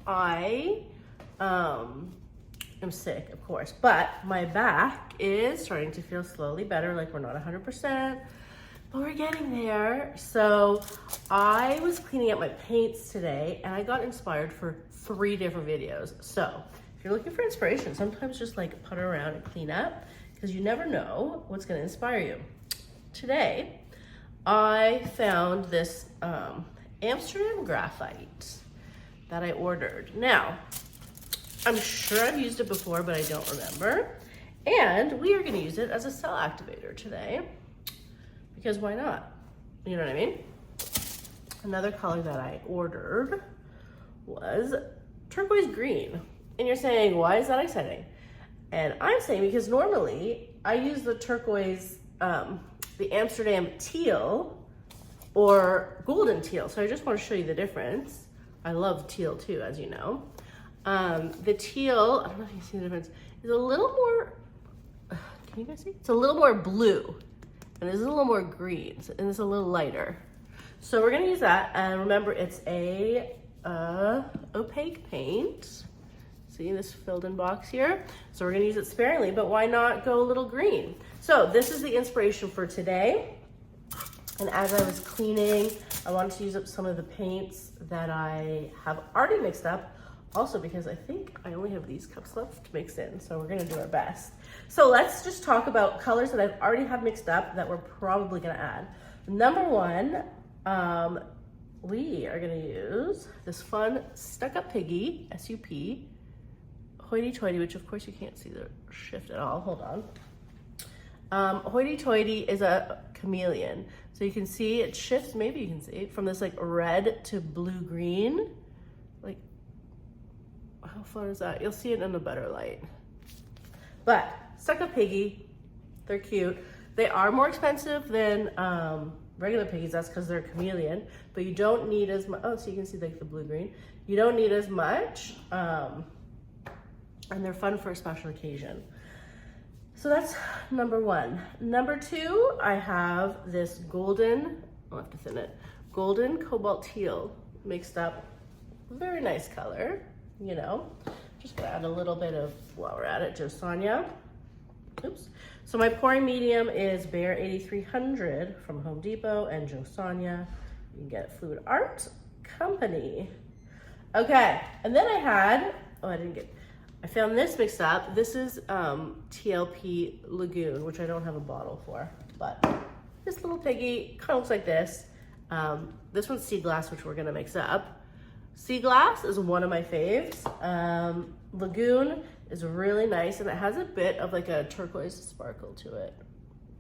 I am sick, of course, but my back is starting to feel slowly better. Like, we're not 100%, but we're getting there. So I was cleaning up my paints today and I got inspired for 3 different videos. So if you're looking for inspiration, sometimes just like putter around and clean up, because you never know what's gonna inspire you. Today, I found this Amsterdam graphite that I ordered. Now, I'm sure I've used it before, but I don't remember. And we are gonna use it as a cell activator today, because why not? You know what I mean? Another color that I ordered was turquoise green. And you're saying, why is that exciting? And I'm saying because normally I use the turquoise, the Amsterdam teal or golden teal. So I just want to show you the difference. I love teal too, as you know. The teal, I don't know if you see the difference, is a little more, can you guys see? It's a little more blue and it's a little more green and it's a little lighter. So we're gonna use that, and remember it's a opaque paint. See this filled in box here? So we're gonna use it sparingly, but why not go a little green? So this is the inspiration for today. And as I was cleaning, I wanted to use up some of the paints that I have already mixed up. Also because I think I only have these cups left to mix in, so we're gonna do our best. So let's just talk about colors that I've already have mixed up that we're probably gonna add. Number one, we are gonna use this fun Stuck Up Piggy, S-U-P, Hoity Toity, which of course you can't see the shift at all, hold on. Hoity Toity is a chameleon. So you can see it shifts, maybe you can see it, from this like red to blue-green. Like, how fun is that? You'll see it in a better light. But Stuck Up Piggy, they're cute. They are more expensive than regular piggies, that's because they're a chameleon, but you don't need as much. Oh, so you can see like the blue-green. You don't need as much. And they're fun for a special occasion. So that's number one. Number two, I have this golden, I'll have to thin it, golden cobalt teal mixed up. Very nice color, you know. Just gonna add a little bit of, while we're at it, josonja. Oops. So my pouring medium is Behr 8300 from Home Depot, and josonja, you can get it Fluid Art Company. Okay, and then I found this mixed up. This is TLP Lagoon, which I don't have a bottle for, but this little piggy kind of looks like this. This one's Sea Glass, which we're gonna mix up. Sea Glass is one of my faves. Lagoon is really nice, and it has a bit of like a turquoise sparkle to it,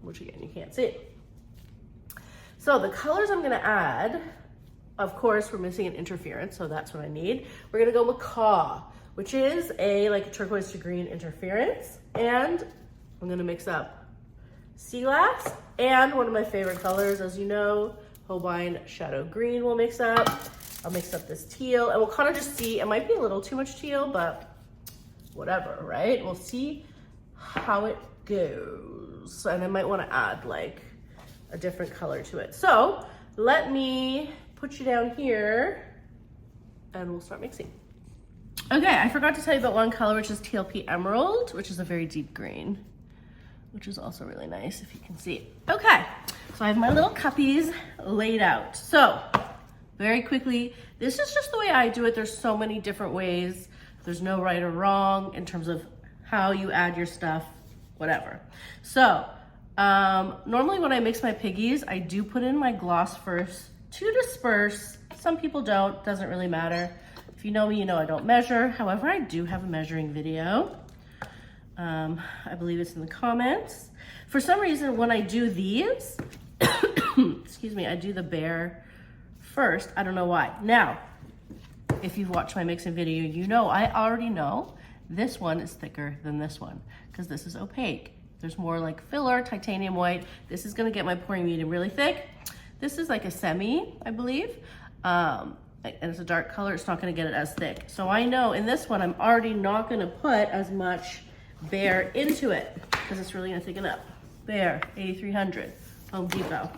which again, you can't see. So the colors I'm gonna add, of course, we're missing an interference, so that's what I need. We're gonna go macaw, which is a like turquoise to green interference. And I'm gonna mix up Sea Glass and one of my favorite colors, as you know, Holbein Shadow Green we'll mix up. I'll mix up this teal, and we'll kind of just see, it might be a little too much teal, but whatever, right? We'll see how it goes. And I might wanna add like a different color to it. So let me put you down here and we'll start mixing. Okay, I forgot to tell you about one color, which is TLP Emerald, which is a very deep green, which is also really nice if you can see. Okay, so I have my little cuppies laid out. So very quickly, this is just the way I do it. There's so many different ways. There's no right or wrong in terms of how you add your stuff, whatever. So normally when I mix my piggies, I do put in my gloss first to disperse. Some people don't, doesn't really matter. If you know me, you know I don't measure. However, I do have a measuring video. I believe it's in the comments. For some reason, when I do these, excuse me, I do the behr first. I don't know why. Now, if you've watched my mixing video, you know I already know this one is thicker than this one because this is opaque. There's more like filler, titanium white. This is gonna get my pouring medium really thick. This is like a semi, I believe. And it's a dark color, it's not gonna get it as thick. So I know in this one, I'm already not gonna put as much behr into it because it's really gonna thicken up. Behr 8300, Home Depot.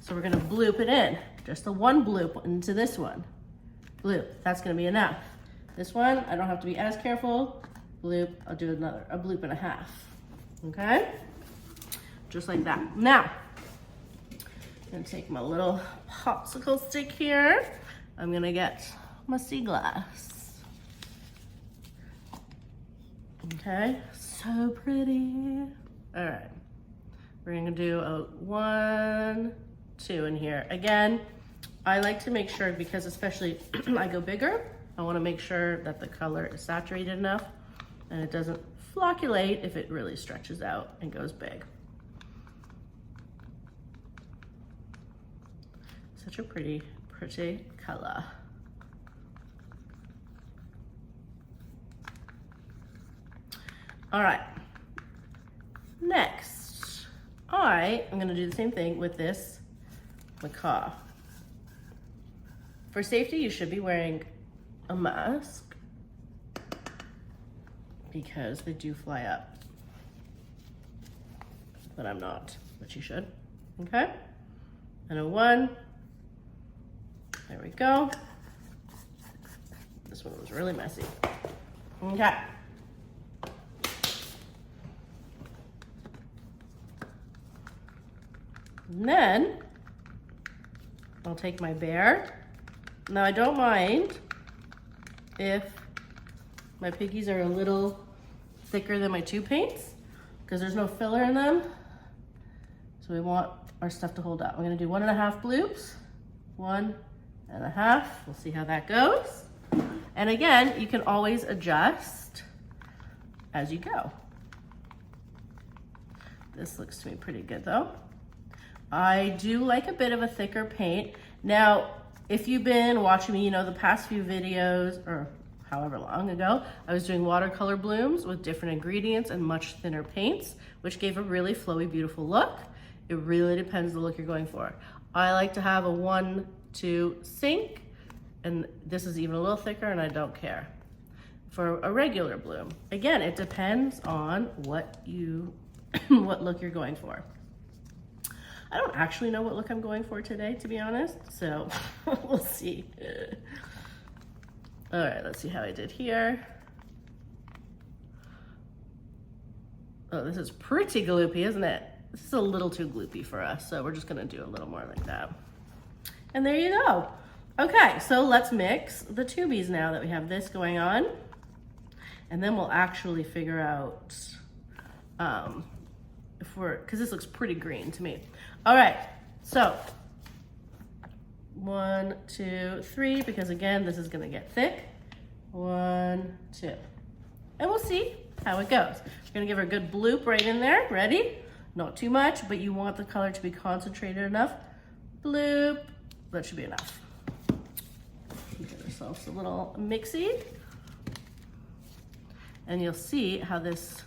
So we're gonna bloop it in, just the one bloop into this one. Bloop, that's gonna be enough. This one, I don't have to be as careful. Bloop, I'll do a bloop and a half. Okay? Just like that. Now, I'm gonna take my little popsicle stick here. I'm gonna get my sea glass. Okay, so pretty. All right, we're gonna do a 1, 2 in here. Again, I like to make sure, because especially I go bigger, I wanna make sure that the color is saturated enough and it doesn't flocculate if it really stretches out and goes big. Such a pretty, pretty color. All right, next, I am gonna do the same thing with this macaw. For safety, you should be wearing a mask because they do fly up. But I'm not, but you should, okay? And a 1, there we go. This one was really messy. Okay. And then I'll take my behr. Now I don't mind if my piggies are a little thicker than my tube paints because there's no filler in them. So we want our stuff to hold up. I'm gonna do 1.5 bloops, 1.5. We'll see how that goes. And again, you can always adjust as you go. This looks to me pretty good though. I do like a bit of a thicker paint. Now, if you've been watching me, you know the past few videos, or however long ago, I was doing watercolor blooms with different ingredients and much thinner paints, which gave a really flowy, beautiful look. It really depends the look you're going for. I like to have a 1-2 sink, and this is even a little thicker, and I don't care. For a regular bloom, again, it depends on what look you're going for. I don't actually know what look I'm going for today, to be honest, so we'll see. All right, let's see how I did here. Oh, this is pretty gloopy, isn't it? This is a little too gloopy for us, so we're just gonna do a little more like that. And there you go. Okay, so let's mix the tubies now that we have this going on. And then we'll actually figure out because this looks pretty green to me. All right, so 1, 2, 3, because again, this is gonna get thick. 1, 2. And we'll see how it goes. We're gonna give her a good bloop right in there. Ready? Not too much, but you want the color to be concentrated enough. Bloop, that should be enough. Get ourselves a little mixy. And you'll see how this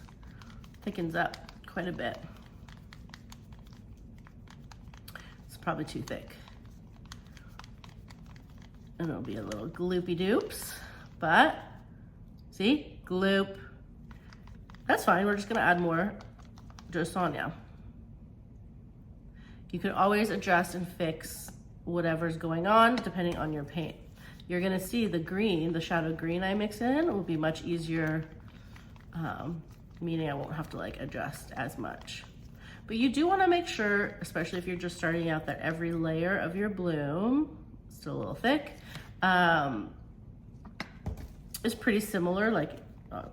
thickens up quite a bit. It's probably too thick. And it'll be a little gloopy doops, but see, gloop. That's fine, we're just gonna add more josonja. You can always adjust and fix whatever's going on depending on your paint. You're gonna see the green, the shadow green I mix in will be much easier, meaning I won't have to like adjust as much. But you do wanna make sure, especially if you're just starting out, that every layer of your bloom, still a little thick, is pretty similar, like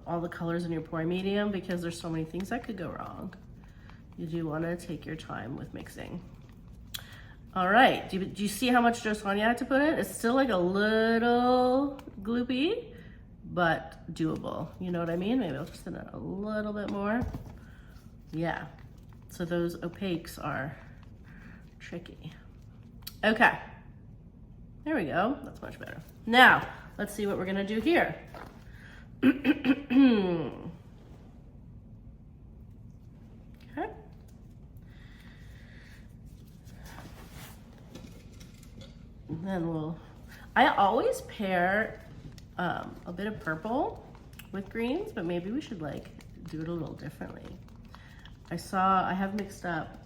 all the colors in your pour medium, because there's so many things that could go wrong. You do wanna take your time with mixing. All right, do you see how much josonja I had to put in? It's still like a little gloopy, but doable. You know what I mean? Maybe I'll just send it a little bit more. Yeah, so those opaques are tricky. Okay, there we go, that's much better. Now, let's see what we're gonna do here. Okay. And then I always pair a bit of purple with greens, but maybe we should like do it a little differently. I have mixed up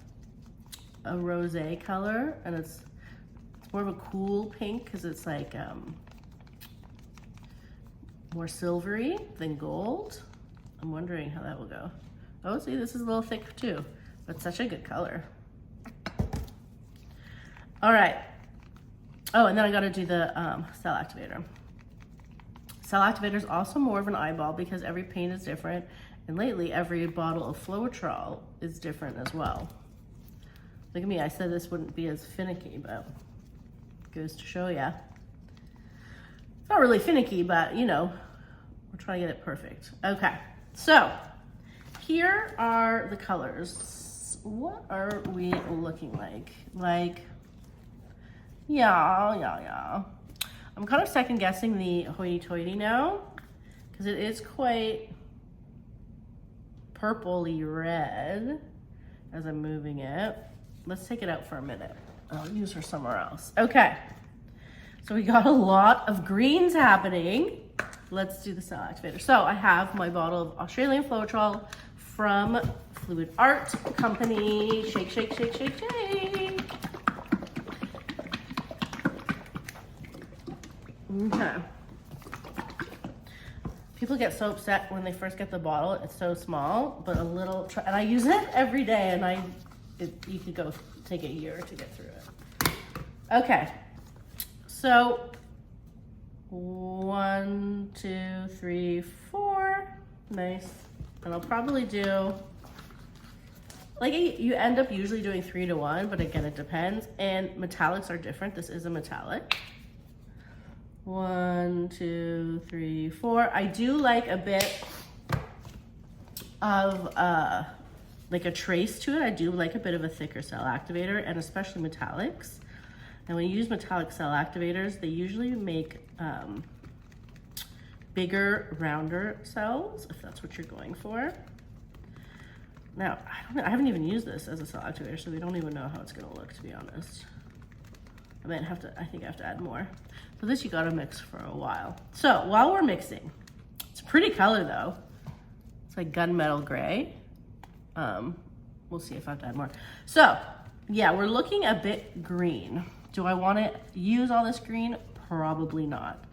a rosé color, and it's more of a cool pink because it's like more silvery than gold. I'm wondering how that will go. Oh, see, this is a little thick too, but such a good color. All right. Oh, and then I got to do the Cell Activator. Cell Activator is also more of an eyeball because every paint is different, and lately every bottle of Floetrol is different as well. Look at me, I said this wouldn't be as finicky, but goes to show ya. It's not really finicky, but you know, we're trying to get it perfect. Okay, so here are the colors. What are we looking like? Yeah. I'm kind of second guessing the hoity-toity now because it is quite purpley red as I'm moving it. Let's take it out for a minute. I'll use her somewhere else. Okay, so we got a lot of greens happening. Let's do the Cell Activator. So I have my bottle of Australian Floetrol from Fluid Art Company. Shake, shake, shake, shake, shake. Okay. People get so upset when they first get the bottle. It's so small, but a little, and I use it every day, and you could go take a year to get through it. Okay, so 1, 2, 3, 4, nice. And I'll probably do, like you end up usually doing 3 to 1, but again, it depends. And metallics are different. This is a metallic. 1, 2, 3, 4. I do like a bit of like a trace to it. I do like a bit of a thicker cell activator, and especially metallics. And when you use metallic cell activators, they usually make bigger, rounder cells, if that's what you're going for. Now, I haven't even used this as a cell activator, so we don't even know how it's gonna look, to be honest. I think I have to add more. So this you gotta mix for a while. So while we're mixing, it's a pretty color though. It's like gunmetal gray. We'll see if I have to add more. So yeah, we're looking a bit green. Do I wanna use all this green? Probably not.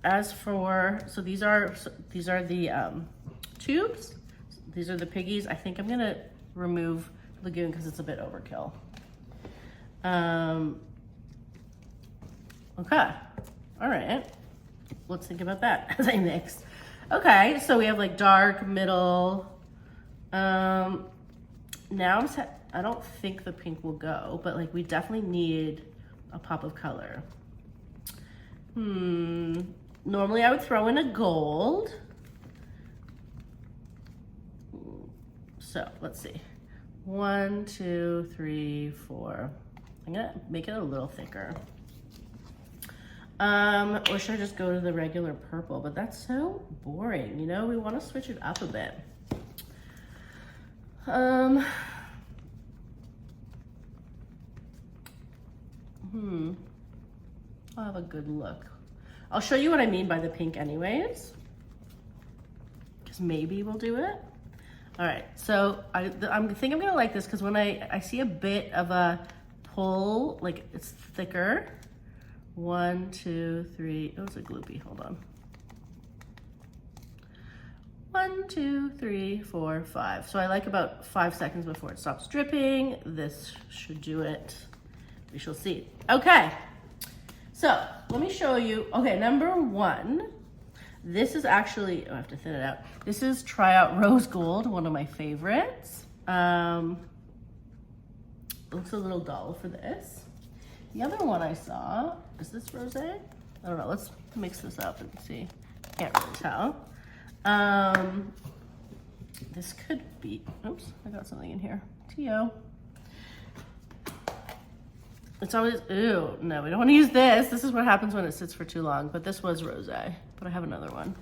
As for, so these are the tubes. These are the piggies. I think I'm gonna remove Lagoon because it's a bit overkill. Okay, all right. Let's think about that as I mix. Okay, so we have like dark, middle. Now I don't think the pink will go, but like we definitely need a pop of color. Normally I would throw in a gold. So let's see. 1, 2, 3, 4. I'm gonna make it a little thicker. Or should I just go to the regular purple? But that's so boring, you know? We want to switch it up a bit. I'll have a good look. I'll show you what I mean by the pink anyways, because maybe we'll do it. All right, so I think I'm gonna like this because when I see a bit of a pull, like it's thicker. 1, 2, 3, oh, it's a gloopy, hold on. 1, 2, 3, 4, 5. So I like about 5 seconds before it stops dripping. This should do it. We shall see. Okay, so let me show you. Okay, number 1. This is actually, oh, I have to thin it out. This is Try Out Rose Gold, one of my favorites. It looks a little dull for this. The other one I saw, is this rosé? I don't know, let's mix this up and see. Can't really tell. This could be, oops, I got something in here. T.O. It's always, ew, no, we don't want to use this. This is what happens when it sits for too long, but this was rosé, but I have another one.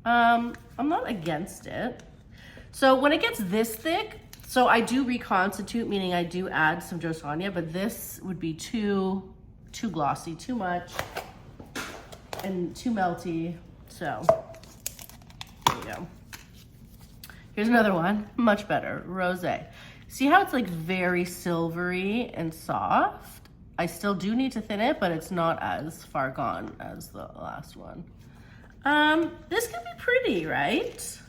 I'm not against it. So when it gets this thick, so I do reconstitute, meaning I do add some josonja, but this would be too glossy, too much, and too melty. So there you go. Here's another one, much better, rosé. See how it's like very silvery and soft? I still do need to thin it, but it's not as far gone as the last one. This could be pretty, right?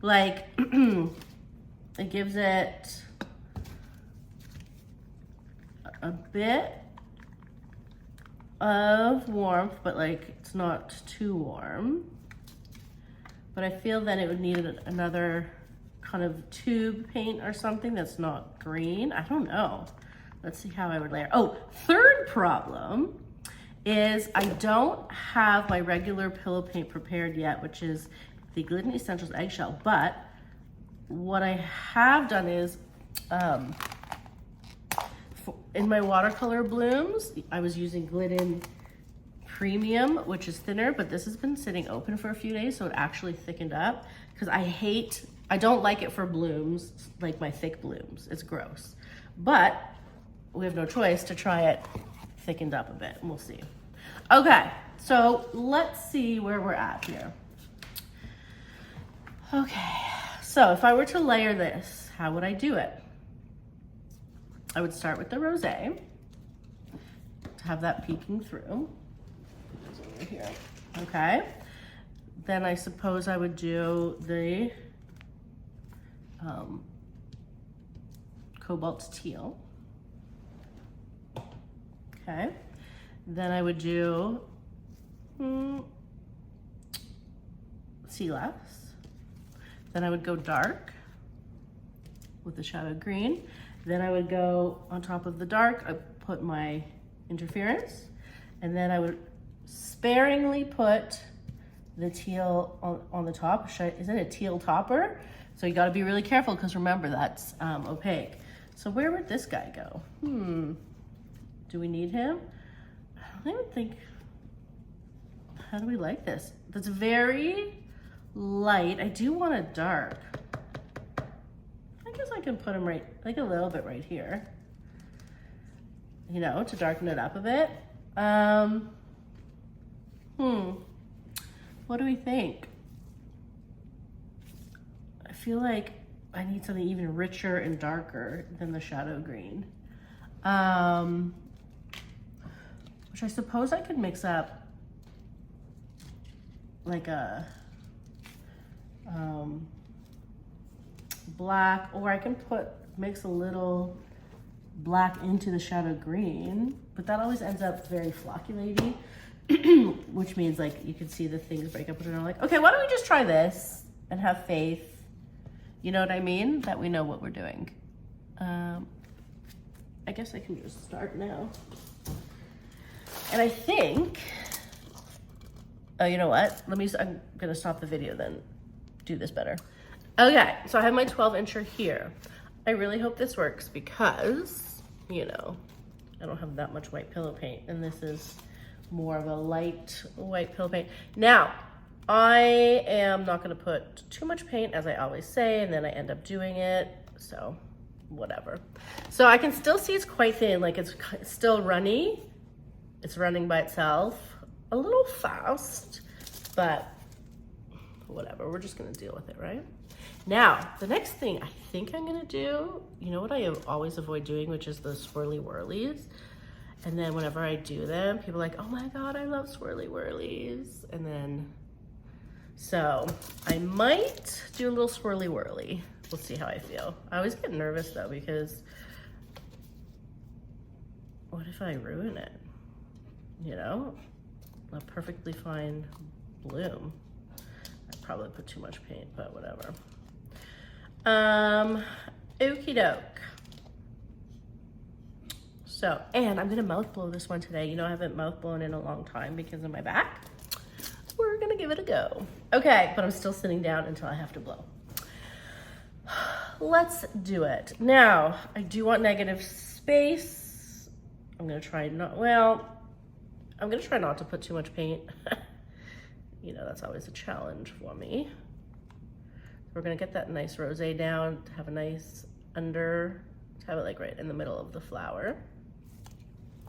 Like, it gives it a bit of warmth, but like it's not too warm. But I feel that it would need another kind of tube paint or something that's not green. I don't know. Let's see how I would layer. Oh, third problem is I don't have my regular pillow paint prepared yet, which is the Glidden Essentials Eggshell. But what I have done is, in my watercolor blooms, I was using Glidden Premium, which is thinner, but this has been sitting open for a few days, so it actually thickened up, because I don't like it for blooms, like my thick blooms. It's gross. But we have no choice to try it thickened up a bit, and we'll see. Okay, so let's see where we're at here. Okay, so if I were to layer this, how would I do it? I would start with the rosé to have that peeking through. It's over here. Okay. Then I suppose I would do the cobalt teal. Okay. Then I would do sea glass. Then I would go dark with the shadow green. Then I would go on top of the dark, I put my interference, and then I would sparingly put the teal on the top. Is it a teal topper? So you gotta be really careful, because remember, that's opaque. So where would this guy go? Do we need him? I don't even think, how do we like this? That's very light. I do want a dark. I guess I can put him right, like a little bit right here, you know, to darken it up a bit. What do we think? I feel like I need something even richer and darker than the shadow green. Which I suppose I could mix up like a black, or I can mix a little black into the shadow green, but that always ends up very floculaty, which means like you can see the things break up, and I'm like, okay, why don't we just try this and have faith, you know what I mean, that we know what we're doing. I guess I can just start now. And I think, oh, you know what? I'm gonna stop the video then, do this better. Okay, so I have my 12-incher here. I really hope this works, because, you know, I don't have that much white pillow paint, and this is more of a light white pillow paint. Now, I am not gonna put too much paint, as I always say, and then I end up doing it, so whatever. So I can still see it's quite thin, like it's still runny. It's running by itself, a little fast, but whatever, we're just gonna deal with it, right? Now, the next thing I think I'm gonna do, you know what I always avoid doing, which is the swirly whirlies. And then whenever I do them, people are like, oh my God, I love swirly whirlies. And then, so I might do a little swirly whirly. We'll see how I feel. I always get nervous though, because what if I ruin it? You know, a perfectly fine bloom. I probably put too much paint, but whatever. Okie doke. So, and I'm gonna mouth blow this one today. You know, I haven't mouth blown in a long time because of my back. We're gonna give it a go. Okay, but I'm still sitting down until I have to blow. Let's do it. Now, I do want negative space. I'm gonna try not, well, I'm gonna try not to put too much paint. You know, that's always a challenge for me. We're gonna get that nice rosé down to have a nice to have it like right in the middle of the flower.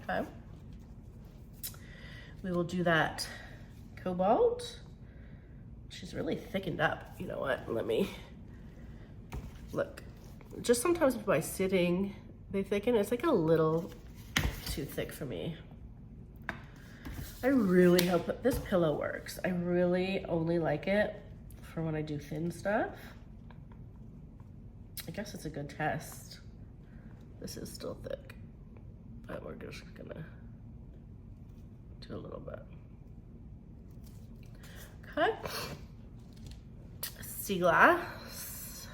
Okay. We will do that cobalt. She's really thickened up. You know what? Let me look. Just sometimes by sitting, they thicken. It's like a little too thick for me. I really hope this pillow works. I really only like it for when I do thin stuff. I guess it's a good test. This is still thick, but we're just gonna do a little bit. Okay. Sea glass.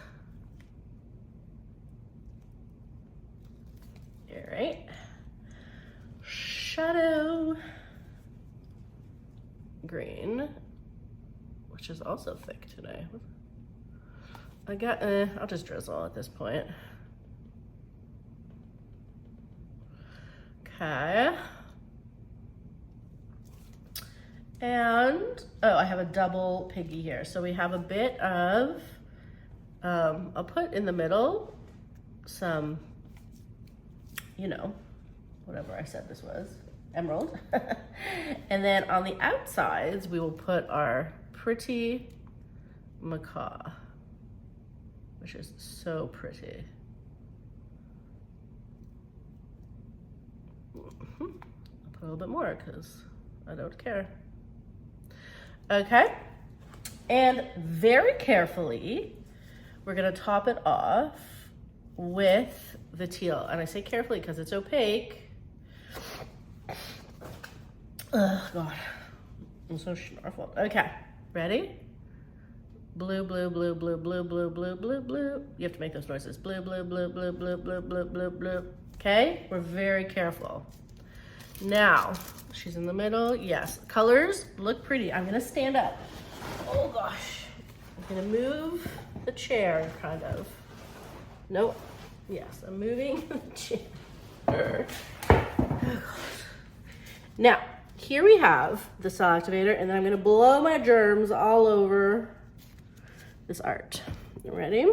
All right. Shadow green, which is also thick today. I'll just drizzle at this point. Okay. And, oh, I have a double piggy here. So we have a bit of, I'll put in the middle some, you know, whatever I said this was, emerald. And then on the outsides, we will put our pretty macaw, which is so pretty. I'll put a little bit more because I don't care. Okay, and very carefully, we're gonna top it off with the teal. And I say carefully because it's opaque. Oh God, I'm so snarfled. Okay, ready? Blue, blue, blue, blue, blue, blue, blue, blue, blue. You have to make those noises. Blue, blue, blue, blue, blue, blue, blue, blue, blue. Okay, we're very careful. Now, she's in the middle. Yes, colors look pretty. I'm gonna stand up. Oh gosh. I'm gonna move the chair, kind of. Nope. Yes, I'm moving the chair. Oh gosh. Now, here we have the cell activator, and then I'm gonna blow my germs all over this art. You ready?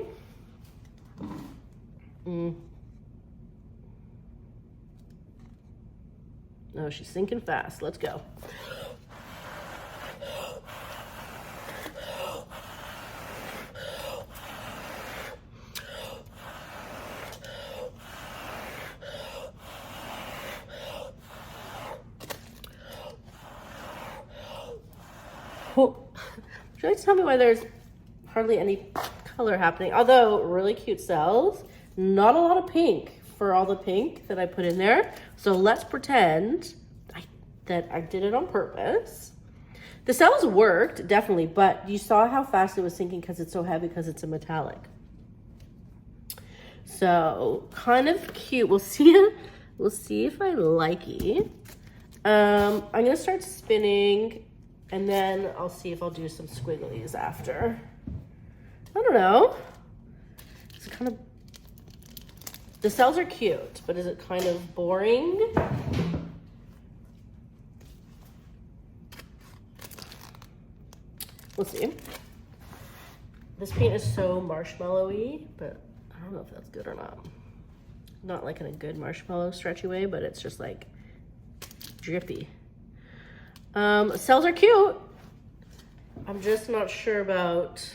Oh, she's sinking fast. Let's go. Would you like to tell me why there's hardly any color happening? Although really cute cells, not a lot of pink for all the pink that I put in there. So let's pretend that I did it on purpose. The cells worked, definitely, but you saw how fast it was sinking because it's so heavy because it's a metallic. So kind of cute. We'll see if I like it. I'm gonna start spinning and then I'll see if I'll do some squigglies after. I don't know. It's kind of, the cells are cute, but is it kind of boring? We'll see. This paint is so marshmallowy, but I don't know if that's good or not. Not like in a good marshmallow stretchy way, but it's just like drippy. Cells are cute. I'm just not sure about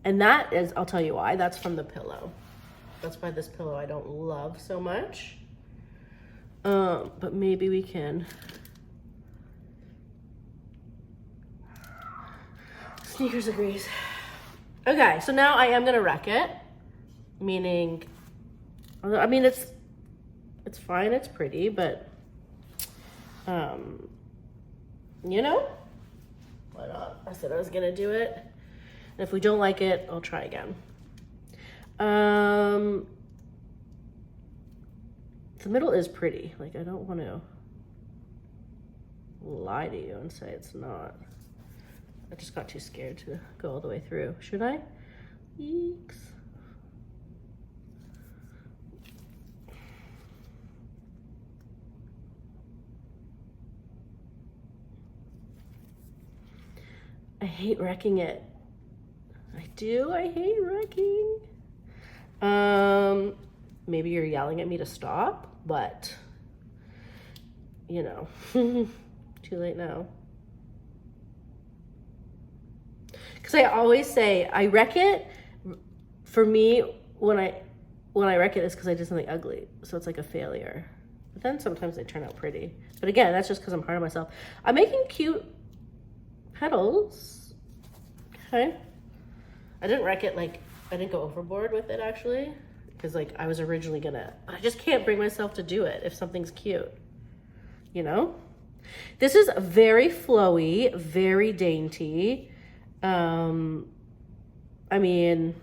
and that is, I'll tell you why, that's from the pillow. That's why this pillow I don't love so much. But maybe we can Sneakers agrees. Okay, so now I am gonna wreck it, meaning, I mean, it's fine, it's pretty, but, you know, why not? I said I was gonna do it. And if we don't like it, I'll try again. The middle is pretty. Like, I don't want to lie to you and say it's not. I just got too scared to go all the way through. Should I? Yeeks. I hate wrecking it. I do, I hate wrecking. Maybe you're yelling at me to stop, but you know, too late now. Because I always say, I wreck it, for me, when when I wreck it, it's because I did something ugly. So it's like a failure. But then sometimes they turn out pretty. But again, that's just because I'm hard on myself. I'm making cute petals. Okay. I didn't wreck it, like, I didn't go overboard with it actually. Because like I was originally gonna, but I just can't bring myself to do it if something's cute. You know? This is very flowy, very dainty. I mean,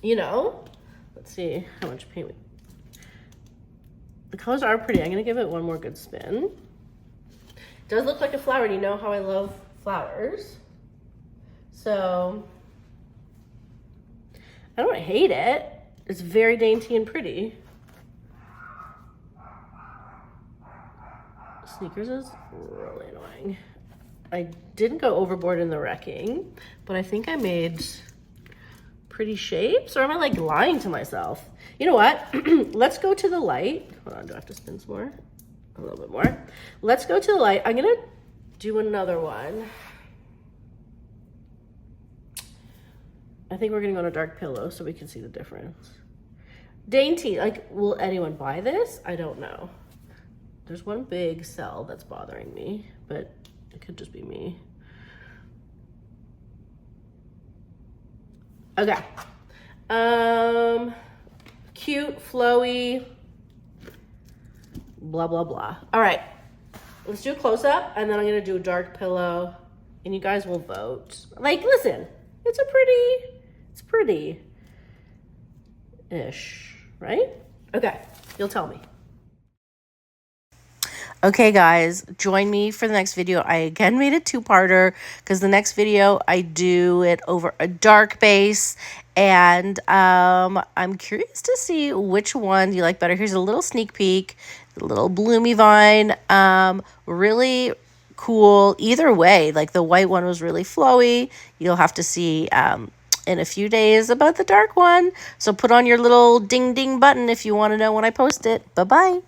you know, let's see how much paint we... The colors are pretty. I'm gonna give it one more good spin. It does look like a flower, and you know how I love flowers. So, I don't hate it. It's very dainty and pretty. Sneakers is really annoying. I didn't go overboard in the wrecking, but I think I made pretty shapes, or am I like lying to myself? You know what? Let's go to the light. Hold on, do I have to spin some more? A little bit more. Let's go to the light. I'm gonna do another one. I think we're gonna go on a dark pillow so we can see the difference. Dainty, like, will anyone buy this? I don't know. There's one big cell that's bothering me, but it could just be me. Okay. Cute, flowy, blah, blah, blah. All right, let's do a close-up, and then I'm gonna do a dark pillow, and you guys will vote. Like, listen, it's pretty-ish, right? Okay, you'll tell me. Okay, guys, join me for the next video. I again made a two-parter because the next video I do it over a dark base, and I'm curious to see which one you like better. Here's a little sneak peek, a little bloomy vine, really cool either way. Like the white one was really flowy. You'll have to see in a few days about the dark one. So put on your little ding ding button if you want to know when I post it. Bye-bye.